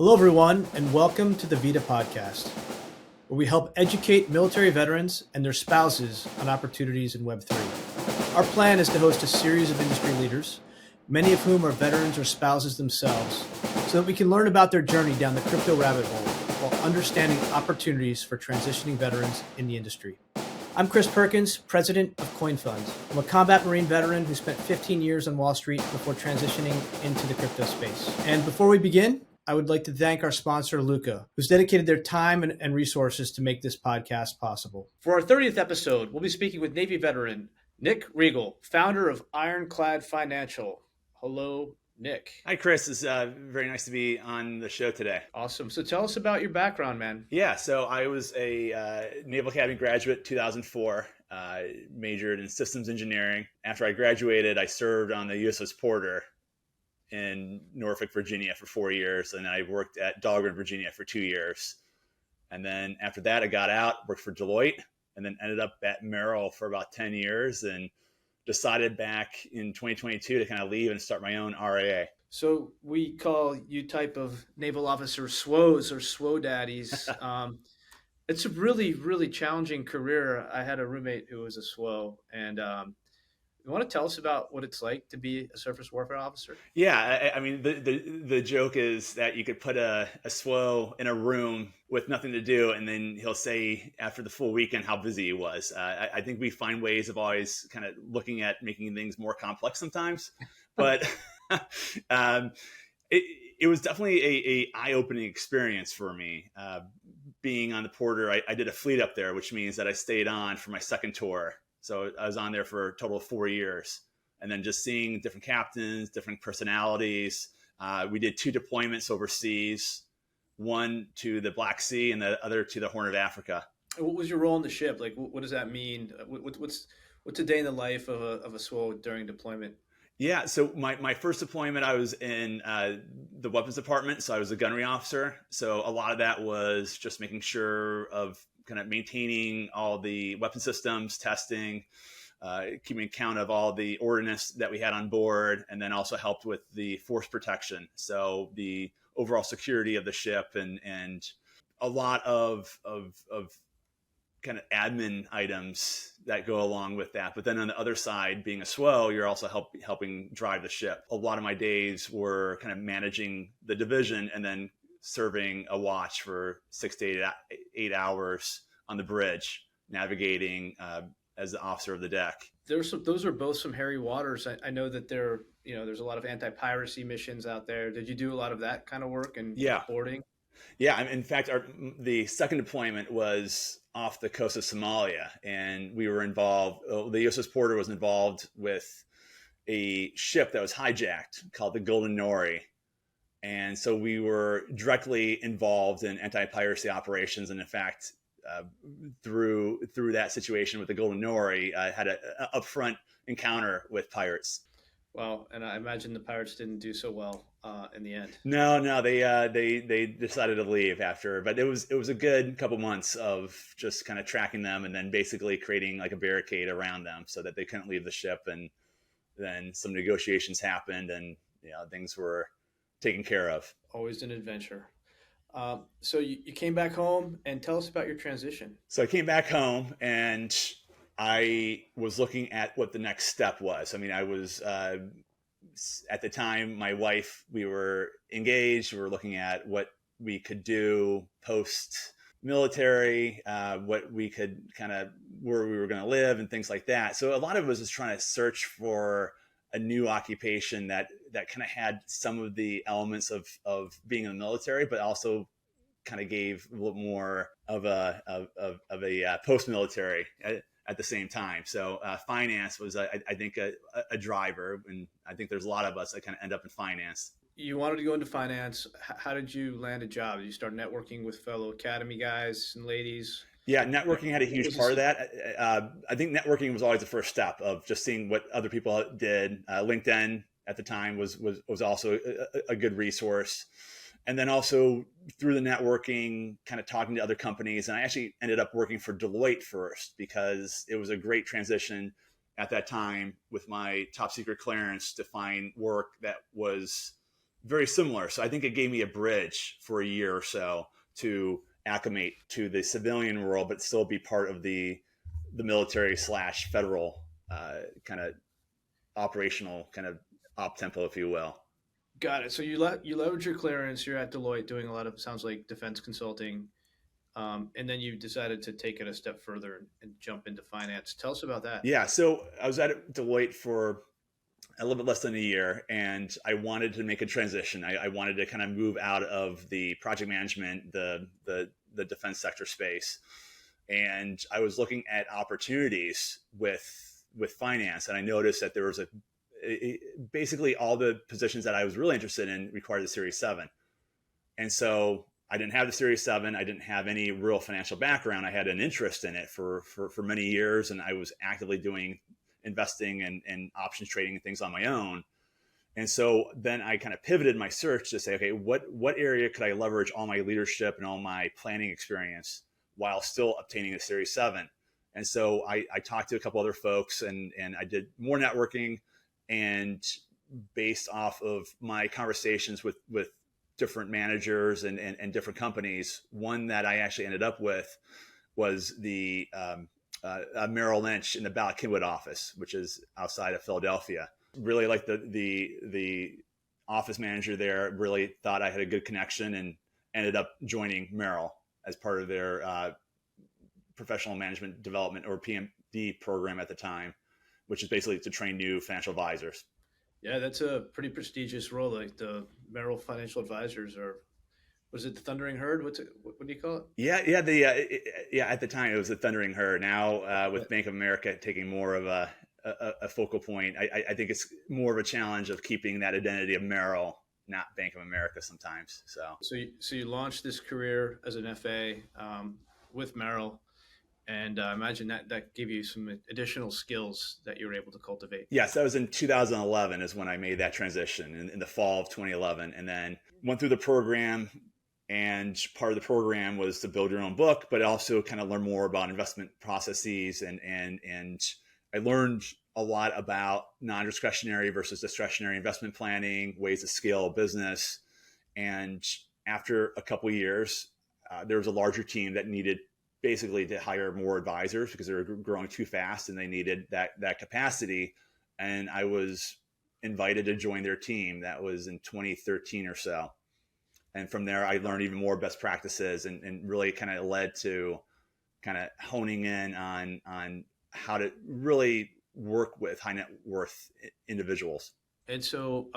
Hello, everyone, and welcome to the VIDA podcast, where we help educate military veterans and their spouses on opportunities in Web3. Our plan is to host a series of industry leaders, many of whom are veterans or spouses themselves, so that we can learn about their journey down the crypto rabbit hole while understanding opportunities for transitioning veterans in the industry. I'm Chris Perkins, president of CoinFund. I'm a combat Marine veteran who spent 15 years on Wall Street before transitioning into the crypto space. And before we begin, I would like to thank our sponsor, Luca, who's dedicated their time and resources to make this podcast possible. For our 30th episode, we'll be speaking with Navy veteran Nick Rygiel, founder of IRONCLAD Financial. Hello, Nick. Hi, Chris. It's very nice to be on the show today. Awesome. So tell us about your background, man. Yeah, so I was a Naval Academy graduate 2004, majored in systems engineering. After I graduated, I served on the USS Porter in Norfolk, Virginia for 4 years, and I worked at Dahlgren, Virginia for 2 years. And then after that, I got out, worked for Deloitte, and then ended up at Merrill for about 10 years and decided back in 2022 to kind of leave and start my own RIA. So we call you type of naval officer SWOs or SWO daddies. It's a really, really challenging career. I had a roommate who was a SWO, and you want to tell us about what it's like to be a surface warfare officer? Yeah, I mean, the joke is that you could put a SWO in a room with nothing to do, and then he'll say after the full weekend how busy he was. I think we find ways of always kind of looking at making things more complex sometimes, but it was definitely a eye-opening experience for me. Being on the Porter, I did a fleet up there, which means that I stayed on for my second tour. So I was on there for a total of 4 years, and then just seeing different captains, different personalities. We did 2 deployments overseas, one to the Black Sea and the other to the Horn of Africa. What was your role on the ship? Like, what does that mean? What's a day in the life of a SWO during deployment? Yeah, so my first deployment, I was in the weapons department, so I was a gunnery officer. So a lot of that was just making sure of kind of maintaining all the weapon systems, testing, keeping account of all the ordnance that we had on board, and then also helped with the force protection. So the overall security of the ship and a lot of kind of admin items that go along with that. But then on the other side, being a SWO, you're also helping drive the ship. A lot of my days were kind of managing the division and then serving a watch for 6 to 8 hours on the bridge, navigating as the officer of the deck. Those are both some hairy waters. I know that there's a lot of anti-piracy missions out there. Did you do a lot of that kind of work and boarding? Yeah. In fact, the second deployment was off the coast of Somalia, and we were involved. The USS Porter was involved with a ship that was hijacked called the Golden Nori. And so we were directly involved in anti-piracy operations. And in fact, through that situation with the Golden Nori, I had an upfront encounter with pirates. Wow, and I imagine the pirates didn't do so well in the end. No, they decided to leave after, but it was a good couple months of just kind of tracking them and then basically creating like a barricade around them so that they couldn't leave the ship. And then some negotiations happened, and things were taken care of. Always an adventure. So you came back home, and tell us about your transition. So I came back home, and I was looking at what the next step was. I mean, I was, at the time, my wife, we were engaged. We were looking at what we could do post-military, what we could where we were going to live and things like that. So a lot of us was trying to search for a new occupation that kind of had some of the elements of being in the military, but also kind of gave a little more of a post-military at the same time. So finance was, I think, a driver, and I think there's a lot of us that kind of end up in finance. You wanted to go into finance. How did you land a job? Did you start networking with fellow academy guys and ladies? Yeah, networking had a huge part of that. I think networking was always the first step of just seeing what other people did. LinkedIn at the time was also a good resource. And then also through the networking, kind of talking to other companies. And I actually ended up working for Deloitte first because it was a great transition at that time with my top secret clearance to find work that was very similar. So I think it gave me a bridge for a year or so to acclimate to the civilian world, but still be part of the military / federal kind of operational kind of op tempo, if you will. Got it. So you leverage your clearance. You're at Deloitte doing a lot of, sounds like, defense consulting, and then you decided to take it a step further and jump into finance. Tell us about that. Yeah. So I was at Deloitte for a little bit less than a year, and I wanted to make a transition. I wanted to kind of move out of the project management, the defense sector space, and I was looking at opportunities with finance, and I noticed that there was basically all the positions that I was really interested in required the Series 7. And so I didn't have the Series 7. I didn't have any real financial background. I had an interest in it for many years, and I was actively doing investing and options trading and things on my own. And so then I kind of pivoted my search to say, okay, what area could I leverage all my leadership and all my planning experience while still obtaining a Series 7? And so I talked to a couple other folks, and I did more networking, and based off of my conversations with different managers and different companies, one that I actually ended up with was the Merrill Lynch in the Ballot Kinwood office, which is outside of Philadelphia. Really like the office manager there, really thought I had a good connection, and ended up joining Merrill as part of their professional management development, or PMD program at the time, which is basically to train new financial advisors. Yeah, that's a pretty prestigious role. Like the Merrill Financial Advisors, or was it the Thundering Herd? What do you call it? Yeah. At the time, it was the Thundering Herd. Now, with Bank of America taking more of a focal point, I think it's more of a challenge of keeping that identity of Merrill, not Bank of America sometimes. So you launched this career as an FA with Merrill. And I imagine that gave you some additional skills that you were able to cultivate. Yes, that was in 2011 is when I made that transition, in the fall of 2011. And then went through the program, and part of the program was to build your own book, but also kind of learn more about investment processes. And I learned a lot about non-discretionary versus discretionary investment planning, ways to scale a business. And after a couple of years, there was a larger team that needed basically to hire more advisors because they were growing too fast and they needed that capacity. And I was invited to join their team. That was in 2013 or so. And from there, I learned even more best practices, and really kind of led to kind of honing in on how to really work with high net worth individuals. And so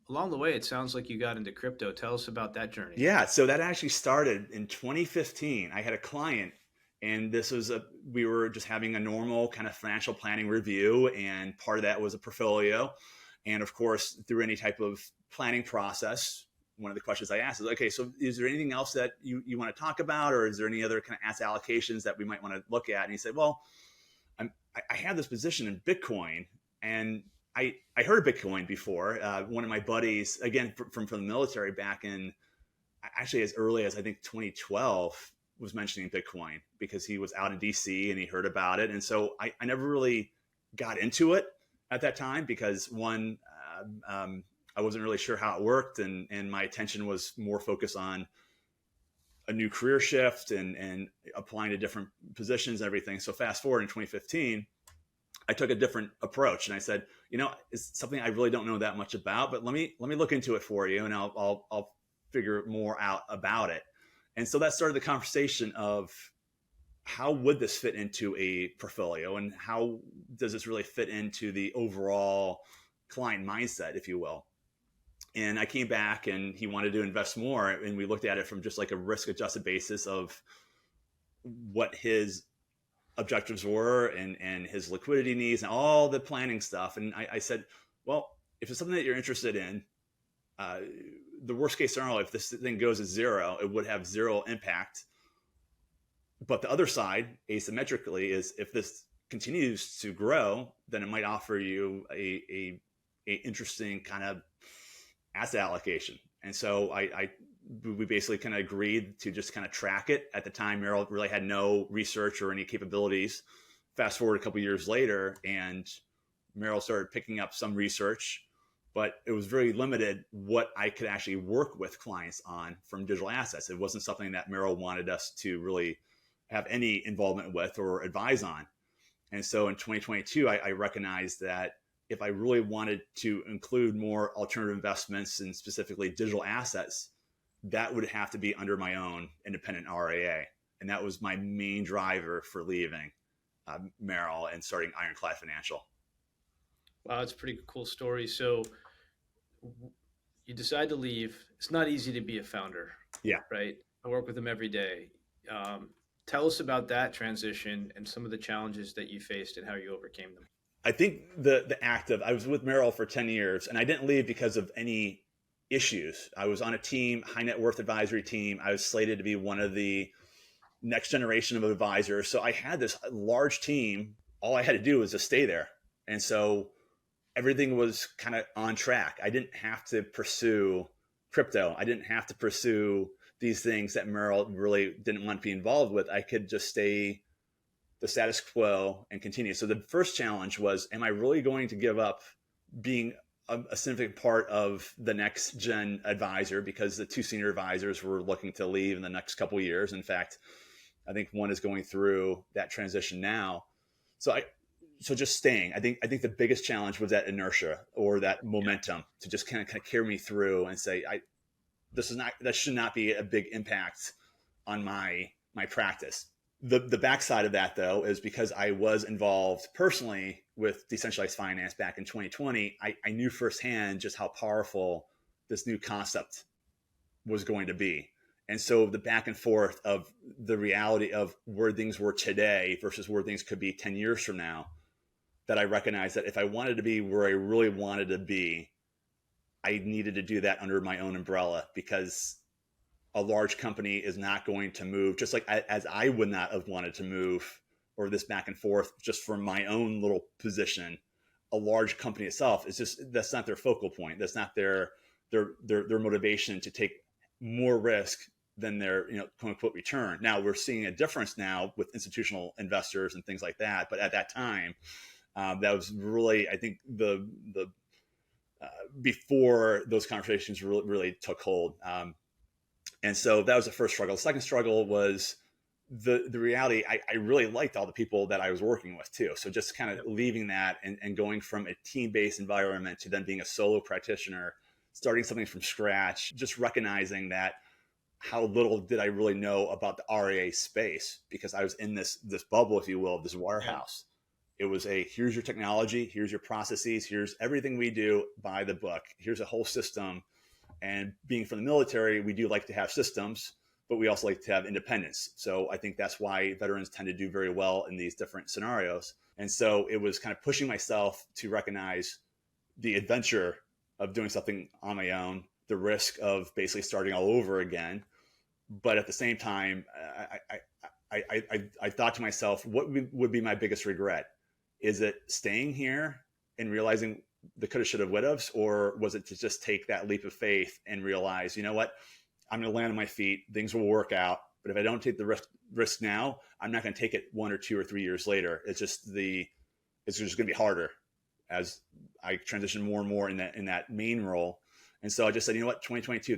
along the way, it sounds like you got into crypto. Tell us about that journey. Yeah. So that actually started in 2015. I had a client, and we were just having a normal kind of financial planning review, and part of that was a portfolio. And of course, through any type of planning process, one of the questions I asked is, okay, so is there anything else that you want to talk about, or is there any other kind of asset allocations that we might want to look at? And he said, well, I have this position in Bitcoin, and I heard of Bitcoin before. One of my buddies, again, from the military back in, actually as early as I think 2012, was mentioning Bitcoin because he was out in DC and he heard about it. And so I never really got into it at that time because one, I wasn't really sure how it worked. And my attention was more focused on a new career shift and applying to different positions and everything. So fast forward in 2015, I took a different approach, and I said, it's something I really don't know that much about, but let me look into it for you, and I'll figure more out about it. And so that started the conversation of how would this fit into a portfolio, and how does this really fit into the overall client mindset, if you will. And I came back, and he wanted to invest more, and we looked at it from just like a risk adjusted basis of what his objectives were and his liquidity needs and all the planning stuff. And I said, well, if it's something that you're interested in, the worst case scenario, if this thing goes to zero, it would have zero impact. But the other side, asymmetrically, is if this continues to grow, then it might offer you a interesting kind of asset allocation. And so we basically kind of agreed to just kind of track it. At the time, Merrill really had no research or any capabilities. Fast forward a couple of years later, and Merrill started picking up some research, but it was very limited what I could actually work with clients on from digital assets. It wasn't something that Merrill wanted us to really have any involvement with or advise on. And so in 2022, I recognized that if I really wanted to include more alternative investments and specifically digital assets, that would have to be under my own independent RIA. And that was my main driver for leaving Merrill and starting IRONCLAD Financial. Wow, that's a pretty cool story. So you decide to leave. It's not easy to be a founder. Yeah. Right. I work with them every day. Tell us about that transition and some of the challenges that you faced and how you overcame them. I think the act of, I was with Merrill for 10 years and I didn't leave because of any issues. I was on a team, high net worth advisory team. I was slated to be one of the next generation of advisors. So I had this large team. All I had to do was just stay there. And so everything was kind of on track. I didn't have to pursue crypto. I didn't have to pursue these things that Merrill really didn't want to be involved with. I could just stay the status quo and continue. So the first challenge was, am I really going to give up being a significant part of the next gen advisor, because the two senior advisors were looking to leave in the next couple of years. In fact, I think one is going through that transition now. So just staying. I think the biggest challenge was that inertia or that momentum to just kind of carry me through and say, that should not be a big impact on my practice. The backside of that, though, is because I was involved personally with decentralized finance back in 2020, I knew firsthand just how powerful this new concept was going to be. And so the back and forth of the reality of where things were today versus where things could be 10 years from now, that I recognized that if I wanted to be where I really wanted to be, I needed to do that under my own umbrella, because a large company is not going to move, just like as I would not have wanted to move, or this back and forth just from my own little position. A large company itself is just, that's not their focal point. That's not their motivation to take more risk than their, quote unquote return. Now we're seeing a difference now with institutional investors and things like that. But at that time, that was really, I think before those conversations really took hold. And so that was the first struggle. The second struggle was the reality. I really liked all the people that I was working with too. So just kind of leaving that and going from a team-based environment to then being a solo practitioner, starting something from scratch, just recognizing that how little did I really know about the RIA space, because I was in this bubble, if you will, this warehouse. Yeah. It was here's your technology, here's your processes, here's everything we do by the book. Here's a whole system. And being from the military, we do like to have systems, but we also like to have independence. So I think that's why veterans tend to do very well in these different scenarios. And so it was kind of pushing myself to recognize the adventure of doing something on my own, the risk of basically starting all over again. But at the same time, I thought to myself, what would be my biggest regret? Is it staying here and realizing the coulda, shoulda, woulda, or was it to just take that leap of faith and realize, you know what, I'm going to land on my feet, things will work out. But if I don't take the risk now, I'm not going to take it 1 or 2 or 3 years later. It's just going to be harder as I transition more and more in that main role. And so I just said, you know what, 2022,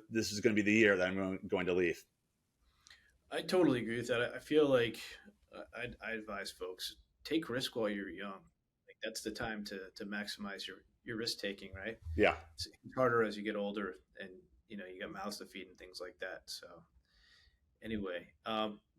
this is going to be the year that I'm going to leave. I totally agree with that. I feel like I advise folks, take risk while you're young. Like that's the time to maximize your risk taking, right? Yeah. It's harder as you get older, and you got mouths to feed and things like that. So anyway,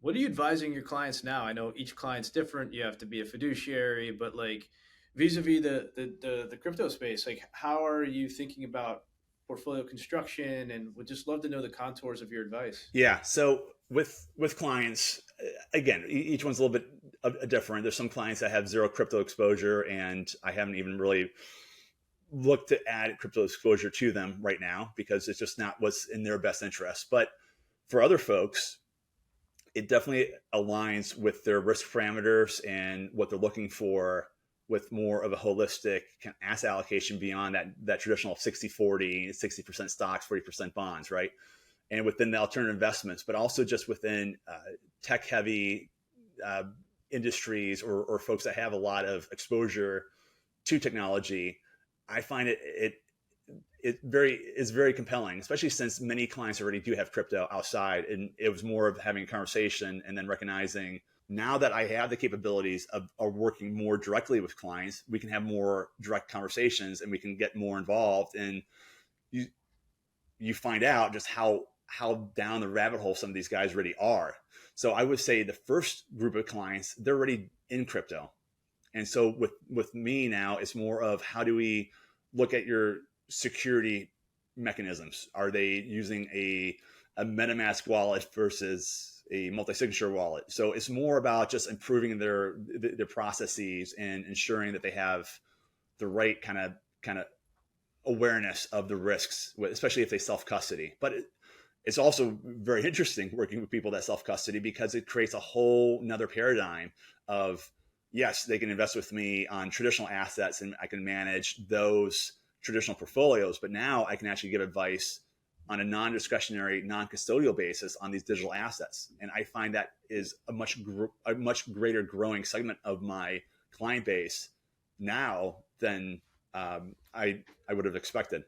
what are you advising your clients now? I know each client's different. You have to be a fiduciary, but like vis-a-vis the crypto space, like how are you thinking about portfolio construction, and would just love to know the contours of your advice. Yeah. So with clients, again, each one's a little bit different. There's some clients that have zero crypto exposure, and I haven't even really looked to add crypto exposure to them right now because it's just not what's in their best interest. But for other folks, it definitely aligns with their risk parameters and what they're looking for, with more of a holistic kind of asset allocation beyond that traditional 60-40, 60% stocks, 40% bonds, right? And within the alternative investments, but also just within tech-heavy industries or folks that have a lot of exposure to technology. I find it is very compelling, especially since many clients already do have crypto outside. And it was more of having a conversation and then recognizing, now that I have the capabilities of working more directly with clients, we can have more direct conversations and we can get more involved. And you find out just how down the rabbit hole some of these guys really are. So I would say the first group of clients, they're already in crypto. And so with me now, it's more of, how do we look at your security mechanisms? Are they using a MetaMask wallet versus a multi-signature wallet? So it's more about just improving their processes and ensuring that they have the right kind of awareness of the risks, especially if they self-custody. But it's also very interesting working with people that self-custody, because it creates a whole nother paradigm of, yes, they can invest with me on traditional assets and I can manage those traditional portfolios, but now I can actually give advice on a non-discretionary, non-custodial basis on these digital assets. And I find that is a much greater growing segment of my client base now than I would have expected.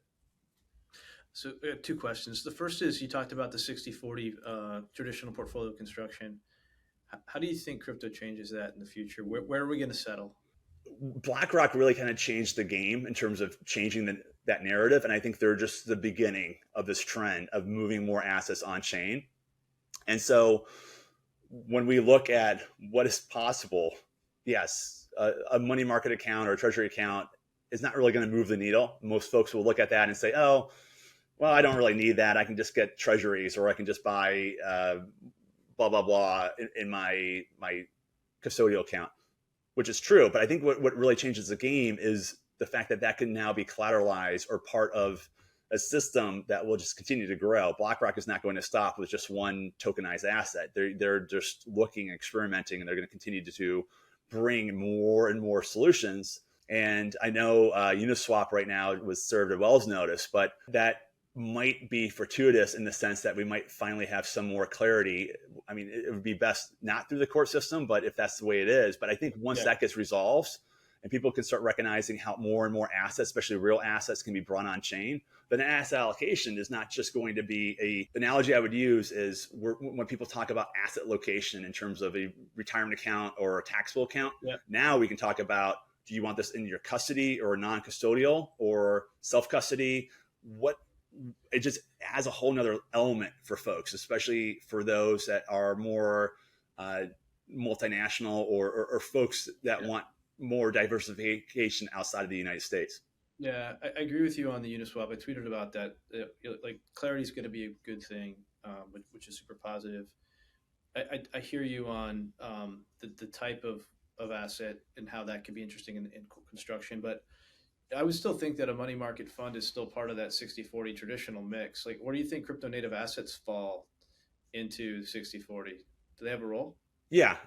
So two questions. The first is, you talked about the 60/40 traditional portfolio construction. How do you think crypto changes that in the future? Where are we going to settle? BlackRock really kind of changed the game in terms of changing that narrative. And I think they're just the beginning of this trend of moving more assets on chain. And so when we look at what is possible, yes, a money market account or a treasury account is not really going to move the needle. Most folks will look at that and say, oh, well, I don't really need that. I can just get treasuries, or I can just buy blah, blah, blah in my custodial account, which is true. But I think what really changes the game is the fact that can now be collateralized or part of a system that will just continue to grow. BlackRock is not going to stop with just one tokenized asset. They're just looking, experimenting, and they're going to continue to bring more and more solutions. And I know Uniswap right now was served a Wells notice, but that might be fortuitous in the sense that we might finally have some more clarity. I mean, it would be best not through the court system, but if that's the way it is. But I think once that gets resolved and people can start recognizing how more and more assets, especially real assets, can be brought on chain, then asset allocation is not just going to be the analogy I would use is when people talk about asset location in terms of a retirement account or a taxable account. Yeah. Now we can talk about, do you want this in your custody or non-custodial or self-custody? It just adds a whole nother element for folks, especially for those that are more multinational or folks that want more diversification outside of the United States. Yeah, I agree with you on the Uniswap. I tweeted about that. Like, clarity is going to be a good thing, which is super positive. I hear you on the type of asset and how that could be interesting in construction, but I would still think that a money market fund is still part of that 60/40 traditional mix. Like, where do you think crypto native assets fall into 60/40? Do they have a role? Yeah,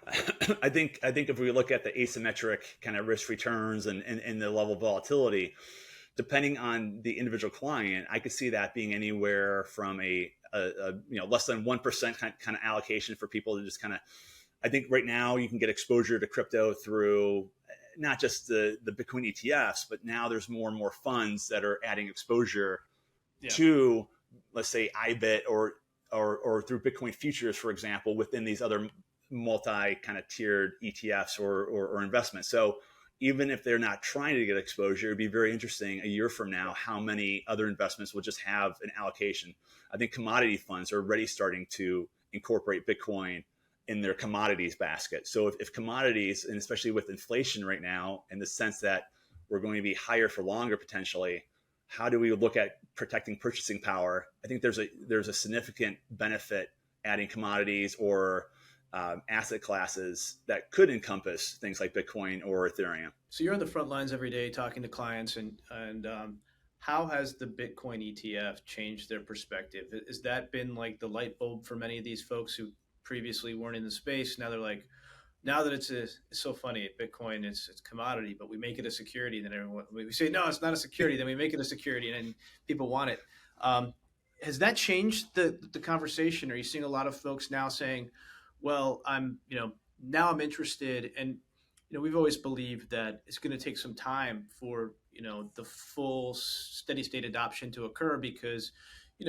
I think if we look at the asymmetric kind of risk returns and the level of volatility, depending on the individual client, I could see that being anywhere from a less than 1% kind of allocation for people to just kind of. I think right now you can get exposure to crypto through not just the Bitcoin ETFs, but now there's more and more funds that are adding exposure to, let's say, IBIT or through Bitcoin futures, for example, within these other multi kind of tiered ETFs or investments. So even if they're not trying to get exposure, it'd be very interesting a year from now how many other investments will just have an allocation. I think commodity funds are already starting to incorporate Bitcoin in their commodities basket. So if commodities, and especially with inflation right now, in the sense that we're going to be higher for longer potentially, how do we look at protecting purchasing power? I think there's a significant benefit adding commodities or asset classes that could encompass things like Bitcoin or Ethereum. So you're on the front lines every day talking to clients, and how has the Bitcoin ETF changed their perspective? Has that been like the light bulb for many of these folks who previously weren't in the space? Now they're like, now that it's so funny, Bitcoin, it's commodity, but we make it a security. Then we say, no, it's not a security. Then we make it a security, and then people want it. Has that changed the conversation? Are you seeing a lot of folks now saying, well, now I'm interested, and we've always believed that it's going to take some time for the full steady state adoption to occur, because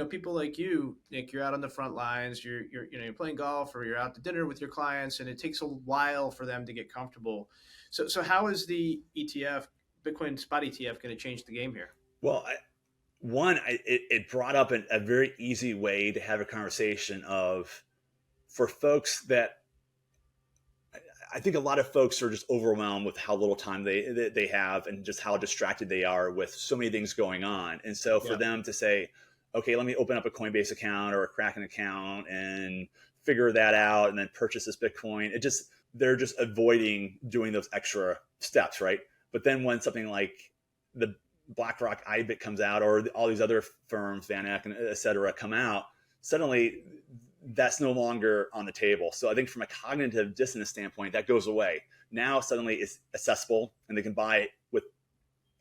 people like you, Nick, you're out on the front lines, you're playing golf or you're out to dinner with your clients, and it takes a while for them to get comfortable. So how is the ETF, Bitcoin spot ETF, going to change the game here? Well, it brought up a very easy way to have a conversation of, for folks that, I think a lot of folks are just overwhelmed with how little time they have and just how distracted they are with so many things going on. And so for them to say, okay, let me open up a Coinbase account or a Kraken account and figure that out and then purchase this Bitcoin, they're just avoiding doing those extra steps, right? But then when something like the BlackRock IBIT comes out, or all these other firms, VanEck and et cetera, come out, suddenly that's no longer on the table. So I think from a cognitive dissonance standpoint, that goes away. Now suddenly it's accessible and they can buy it with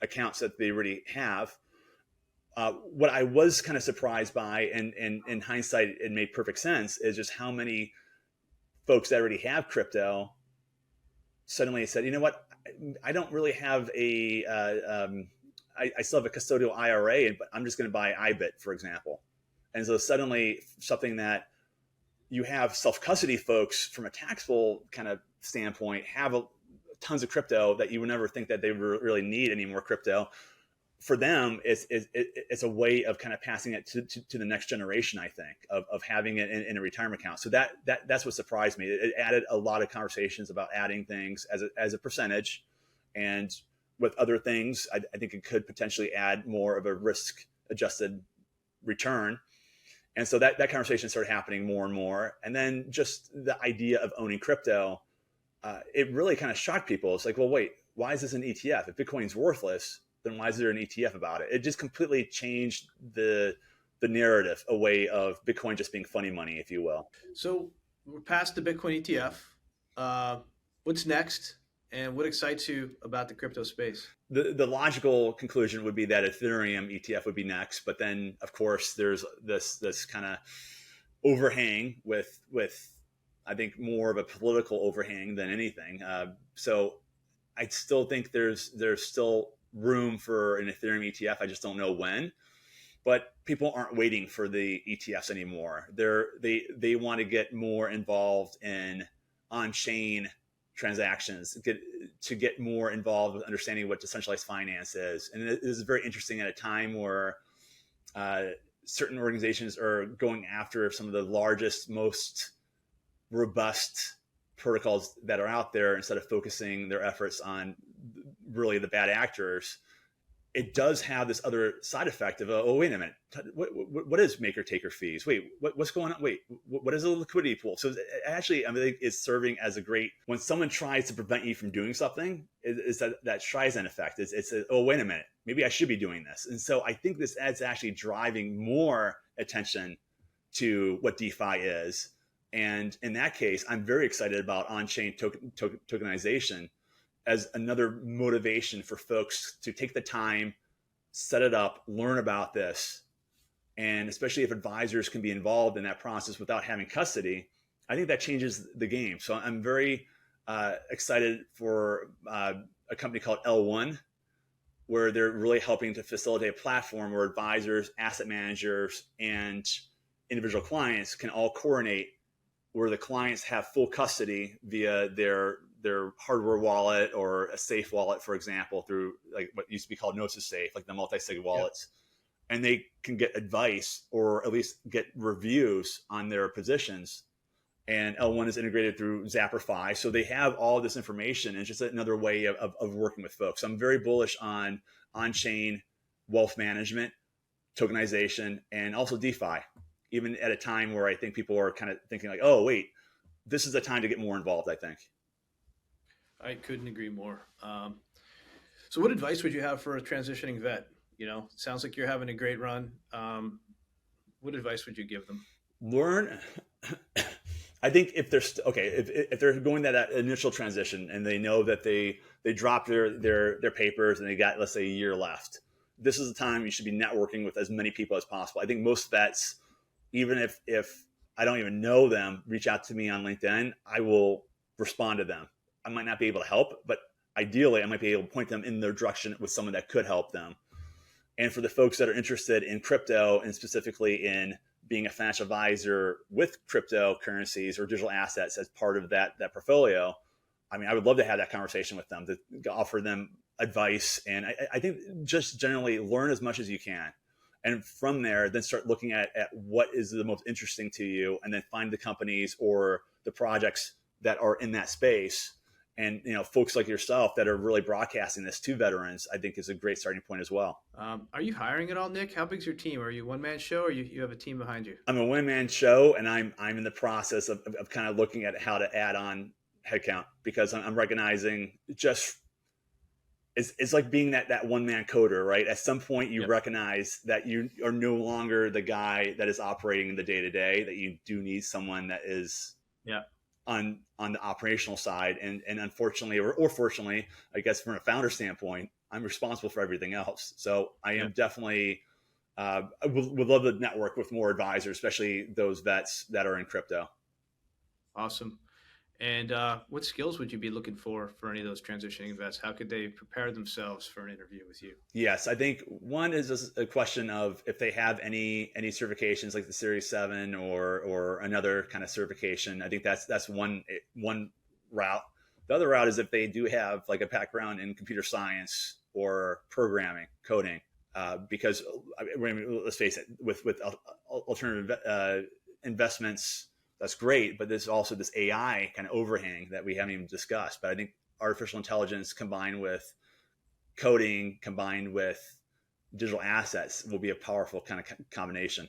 accounts that they already have. What I was kind of surprised by, and in hindsight, it made perfect sense, is just how many folks that already have crypto suddenly said, you know what, I don't really have I still have a custodial IRA, but I'm just going to buy IBIT, for example. And so suddenly something that you have self-custody folks from a taxable kind of standpoint have tons of crypto that you would never think that they really need any more crypto. For them, it's a way of kind of passing it to the next generation, I think, of having it in a retirement account. So that's what surprised me. It added a lot of conversations about adding things as a percentage, and with other things, I think it could potentially add more of a risk-adjusted return. And so that conversation started happening more and more. And then just the idea of owning crypto, it really kind of shocked people. It's like, well, wait, why is this an ETF? If Bitcoin's worthless, then why is there an ETF about it? It just completely changed the narrative away of Bitcoin just being funny money, if you will. So we're past the Bitcoin ETF. What's next? And what excites you about the crypto space? The logical conclusion would be that Ethereum ETF would be next, but then of course there's this kind of overhang with I think more of a political overhang than anything. So I still think there's still room for an Ethereum ETF. I just don't know when. But people aren't waiting for the ETFs anymore. They want to get more involved in on-chain transactions, to get more involved with understanding what decentralized finance is. And it is very interesting at a time where certain organizations are going after some of the largest, most robust protocols that are out there, instead of focusing their efforts on really the bad actors. It does have this other side effect of, oh, wait a minute, what is maker taker fees? Wait, what's going on? Wait, what is a liquidity pool? So actually, I mean, it's serving as a great, when someone tries to prevent you from doing something, is that Streisand effect. It's oh, wait a minute, maybe I should be doing this. And so I think this adds actually driving more attention to what DeFi is. And in that case, I'm very excited about on-chain tokenization as another motivation for folks to take the time, set it up, learn about this. And especially if advisors can be involved in that process without having custody, I think that changes the game. So I'm very excited for a company called L1, where they're really helping to facilitate a platform where advisors, asset managers, and individual clients can all coordinate, where the clients have full custody via their hardware wallet or a safe wallet, for example, through like what used to be called Gnosis Safe, like the multi-sig wallets. Yeah. And they can get advice, or at least get reviews on their positions. And L1 is integrated through Zapperfy. So they have all this information, and it's just another way of working with folks. I'm very bullish on-chain wealth management, tokenization, and also DeFi, even at a time where I think people are kind of thinking like, oh, wait, this is the time to get more involved, I think. I couldn't agree more. So what advice would you have for a transitioning vet? Sounds like you're having a great run. What advice would you give them? Learn. I think if they're if they're going that initial transition and they know that they dropped their papers and they got, let's say, a year left, this is the time you should be networking with as many people as possible. I think most vets, even if I don't even know them, reach out to me on LinkedIn, I will respond to them. I might not be able to help, but ideally I might be able to point them in their direction with someone that could help them. And for the folks that are interested in crypto and specifically in being a financial advisor with cryptocurrencies or digital assets as part of that portfolio, I mean, I would love to have that conversation with them, to offer them advice. And I think just generally learn as much as you can. And from there, then start looking at what is the most interesting to you, and then find the companies or the projects that are in that space. And, folks like yourself that are really broadcasting this to veterans, I think is a great starting point as well. Are you hiring at all, Nick? How big's your team? Are you a one-man show, or you have a team behind you? I'm a one-man show, and I'm in the process of kind of looking at how to add on headcount, because I'm recognizing just it's like being that one-man coder, right? At some point you recognize that you are no longer the guy that is operating the day-to-day, that you do need someone that is on the operational side. And unfortunately, or fortunately, I guess from a founder standpoint, I'm responsible for everything else. So I am definitely, I would love to network with more advisors, especially those vets that are in crypto. Awesome. And what skills would you be looking for any of those transitioning vets? How could they prepare themselves for an interview with you? Yes, I think one is a question of if they have any certifications like the Series 7 or another kind of certification. I think that's one route. The other route is if they do have like a background in computer science or programming, coding, because let's face it, with alternative investments, that's great, but there's also this AI kind of overhang that we haven't even discussed. But I think artificial intelligence combined with coding, combined with digital assets, will be a powerful kind of combination.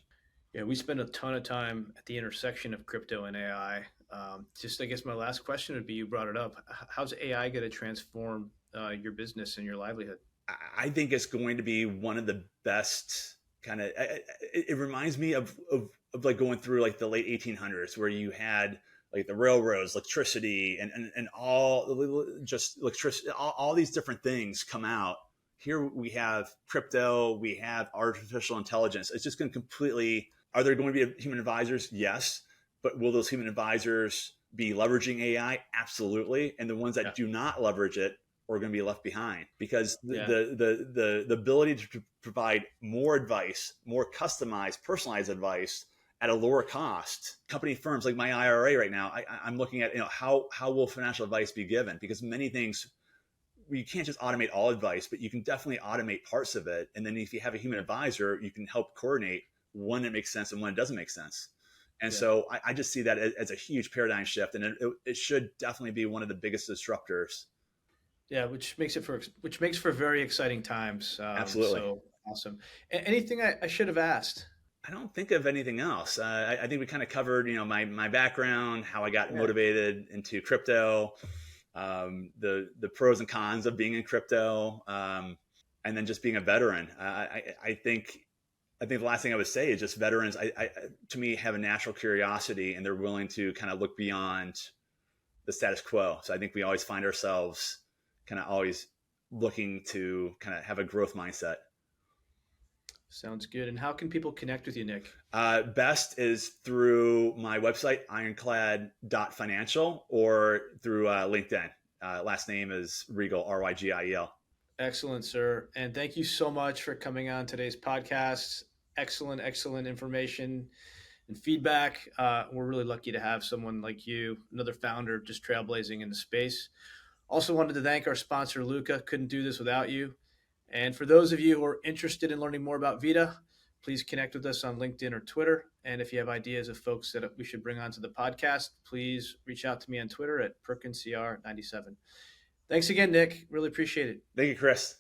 Yeah, we spend a ton of time at the intersection of crypto and AI. I guess my last question would be, you brought it up, how's AI going to transform your business and your livelihood? I think it's going to be one of the best kind of, it reminds me of like going through like the late 1800s, where you had like the railroads, electricity, and all just electricity, all these different things come out. Here we have crypto, we have artificial intelligence. It's just going to completely, are there going to be human advisors? Yes. But will those human advisors be leveraging AI? Absolutely. And the ones that do not leverage it are going to be left behind, because the ability to provide more advice, more customized, personalized advice at a lower cost. Company firms like my IRA right now, I'm looking at, how will financial advice be given? Because many things, you can't just automate all advice, but you can definitely automate parts of it. And then if you have a human advisor, you can help coordinate when it makes sense and when it doesn't make sense. And so I just see that as a huge paradigm shift, and it should definitely be one of the biggest disruptors. Yeah, which makes for very exciting times. Absolutely. So awesome. Anything I should have asked? I don't think of anything else. I think we kind of covered, my background, how I got motivated into crypto, the pros and cons of being in crypto, and then just being a veteran. I think the last thing I would say is just veterans, to me, have a natural curiosity, and they're willing to kind of look beyond the status quo. So I think we always find ourselves kind of always looking to kind of have a growth mindset. Sounds good. And how can people connect with you, Nick? Best is through my website, ironclad.financial, or through LinkedIn. Last name is Rygiel, Rygiel. Excellent, sir. And thank you so much for coming on today's podcast. Excellent information and feedback. We're really lucky to have someone like you, another founder just trailblazing in the space. Also wanted to thank our sponsor, Luca. Couldn't do this without you. And for those of you who are interested in learning more about VIDA, please connect with us on LinkedIn or Twitter. And if you have ideas of folks that we should bring onto the podcast, please reach out to me on Twitter at PerkinsCR97. Thanks again, Nick. Really appreciate it. Thank you, Chris.